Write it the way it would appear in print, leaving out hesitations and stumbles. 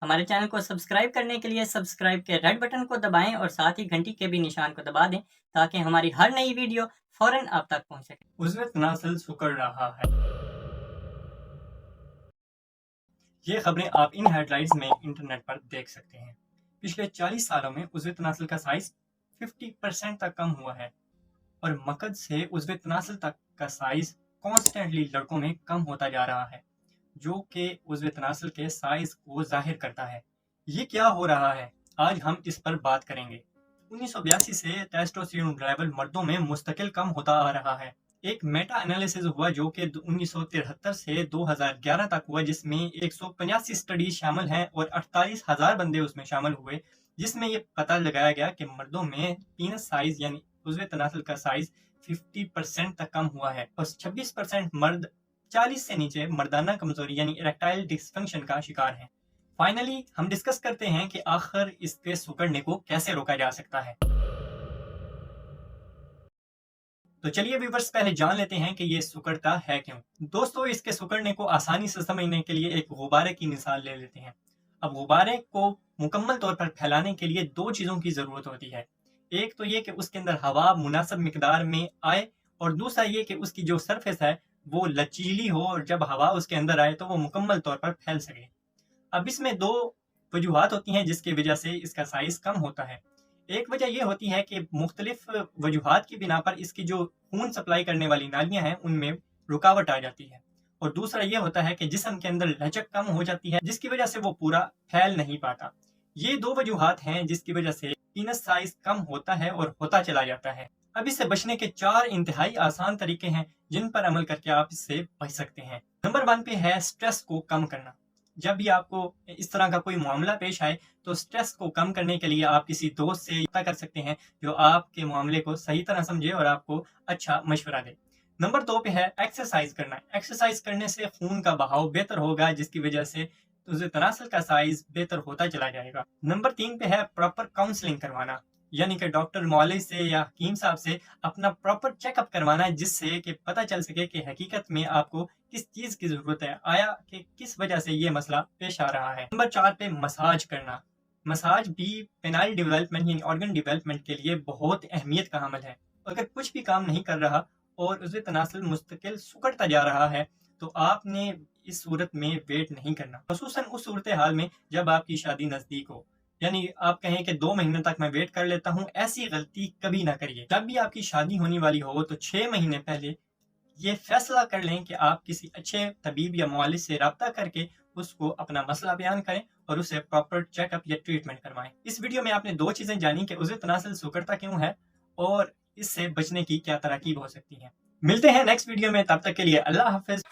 हमारे चैनल को सब्सक्राइब करने के लिए सब्सक्राइब के रेड बटन को दबाएं और साथ ही घंटी के भी निशान को दबा दें ताकि हमारी हर नई वीडियो फौरन आप तक पहुंच सके। उज़्व तनासल सिकुड़ रहा है। ये खबरें आप इन हेडलाइंस में इंटरनेट पर देख सकते हैं। पिछले 40 सालों में उज़्व तनासल का साइज 50% तक कम हुआ है और मकद से उज़्व तनासल तक का साइज कॉन्स्टेंटली लड़कों में कम होता जा रहा है, जो कि उज़्व तनासल के साइज को जाहिर करता है। ये क्या हो रहा है, आज हम इस पर बात करेंगे। 1982 से टेस्टोस्टेरोन लेवल मर्दों में मुस्तकिल कम होता आ रहा है। एक मेटा एनालिसिस हुआ जो कि 1973 से 2011 तक हुआ, जिसमें 185 स्टडीज शामिल हैं और 48,000 बंदे उसमें शामिल हुए, जिसमें ये पता लगाया गया कि मर्दों में पीनस साइज यानी उज़्व तनासल का साइज 50% तक कम हुआ है और 26% मर्द 40 से नीचे मर्दाना कमजोरी यानी इरेक्टाइल डिसफंक्शन का शिकार हैं। फाइनली हम डिस्कस करते हैं कि आखिर इसके सिकुड़ने को कैसे रोका जा सकता है। तो चलिए व्यूवर्स, पहले जान लेते हैं कि ये सिकुड़ता है क्यों। दोस्तों, इसके सिकुड़ने को आसानी से समझने के लिए एक गुब्बारे की मिसाल ले लेते हैं। अब गुब्बारे को मुकम्मल तौर पर फैलाने के लिए दो चीज़ों की ज़रूरत होती है। एक तो ये कि उसके अंदर हवा मुनासिब मिकदार में आए और दूसरा ये कि उसकी जो सरफेस है वो लचीली हो और जब हवा उसके अंदर आए तो वो मुकम्मल तौर पर फैल सके। अब इसमें दो वजूहात होती हैं जिसकी वजह से इसका साइज़ कम होता है। एक वजह यह होती है कि मुख्तलिफ वजूहात की बिना पर इसकी जो खून सप्लाई करने वाली नालियां हैं उनमें रुकावट आ जाती है, और दूसरा यह होता है कि जिस्म के अंदर लचक कम हो जाती है जिसकी वजह से वो पूरा फैल नहीं पाता। ये दो वजूहात हैं जिसकी वजह से पीनस साइज कम होता है और होता चला जाता है। अब इससे बचने के 4 इंतहाई आसान तरीके हैं जिन पर अमल करके आप इससे बच सकते हैं। नंबर 1 पे है स्ट्रेस को कम करना। जब भी आपको इस तरह का कोई मामला पेश आए तो स्ट्रेस को कम करने के लिए आप किसी दोस्त से पता कर सकते हैं जो आपके मामले को सही तरह समझे और आपको अच्छा मशवरा दे। नंबर 2 पे है एक्सरसाइज करना। एक्सरसाइज करने से खून का बहाव बेहतर होगा जिसकी वजह से उज़्व तनासल का साइज बेहतर होता चला जाएगा। नंबर 3 पे है प्रॉपर काउंसलिंग करवाना, यानी कि डॉक्टर मौलवी से या हकीम साहब से अपना प्रॉपर चेकअप करवाना, जिससे कि पता चल सके कि हकीकत में आपको किस चीज की जरूरत है, आया कि किस वजह से ये मसला पेश आ रहा है। नंबर 4 पे मसाज करना। मसाज भी पेनाइल डेवलपमेंट यानी ऑर्गन डेवलपमेंट के लिए बहुत अहमियत का अमल है। अगर कुछ भी काम नहीं कर रहा और उज़्व तनासल मुस्तकिल सिकुड़ता जा रहा है तो आपने इस सूरत में वेट नहीं करना, खुसूसन उस सूरत हाल में जब आपकी शादी नजदीक हो। यानी आप कहें कि 2 महीने तक मैं वेट कर लेता हूं, ऐसी गलती कभी ना करिए। जब भी आपकी शादी होने वाली हो तो 6 महीने पहले ये फैसला कर लें कि आप किसी अच्छे तबीब या मुआलिज से रब्ता करके उसको अपना मसला बयान करें और उसे प्रॉपर चेकअप या ट्रीटमेंट करवाएं। इस वीडियो में आपने 2 चीजें जानी कि उज़्व तनासल सिकुड़ता क्यों है और इससे बचने की क्या तरकीब हो सकती है। मिलते हैं नेक्स्ट वीडियो में, तब तक के लिए अल्लाह हाफिज।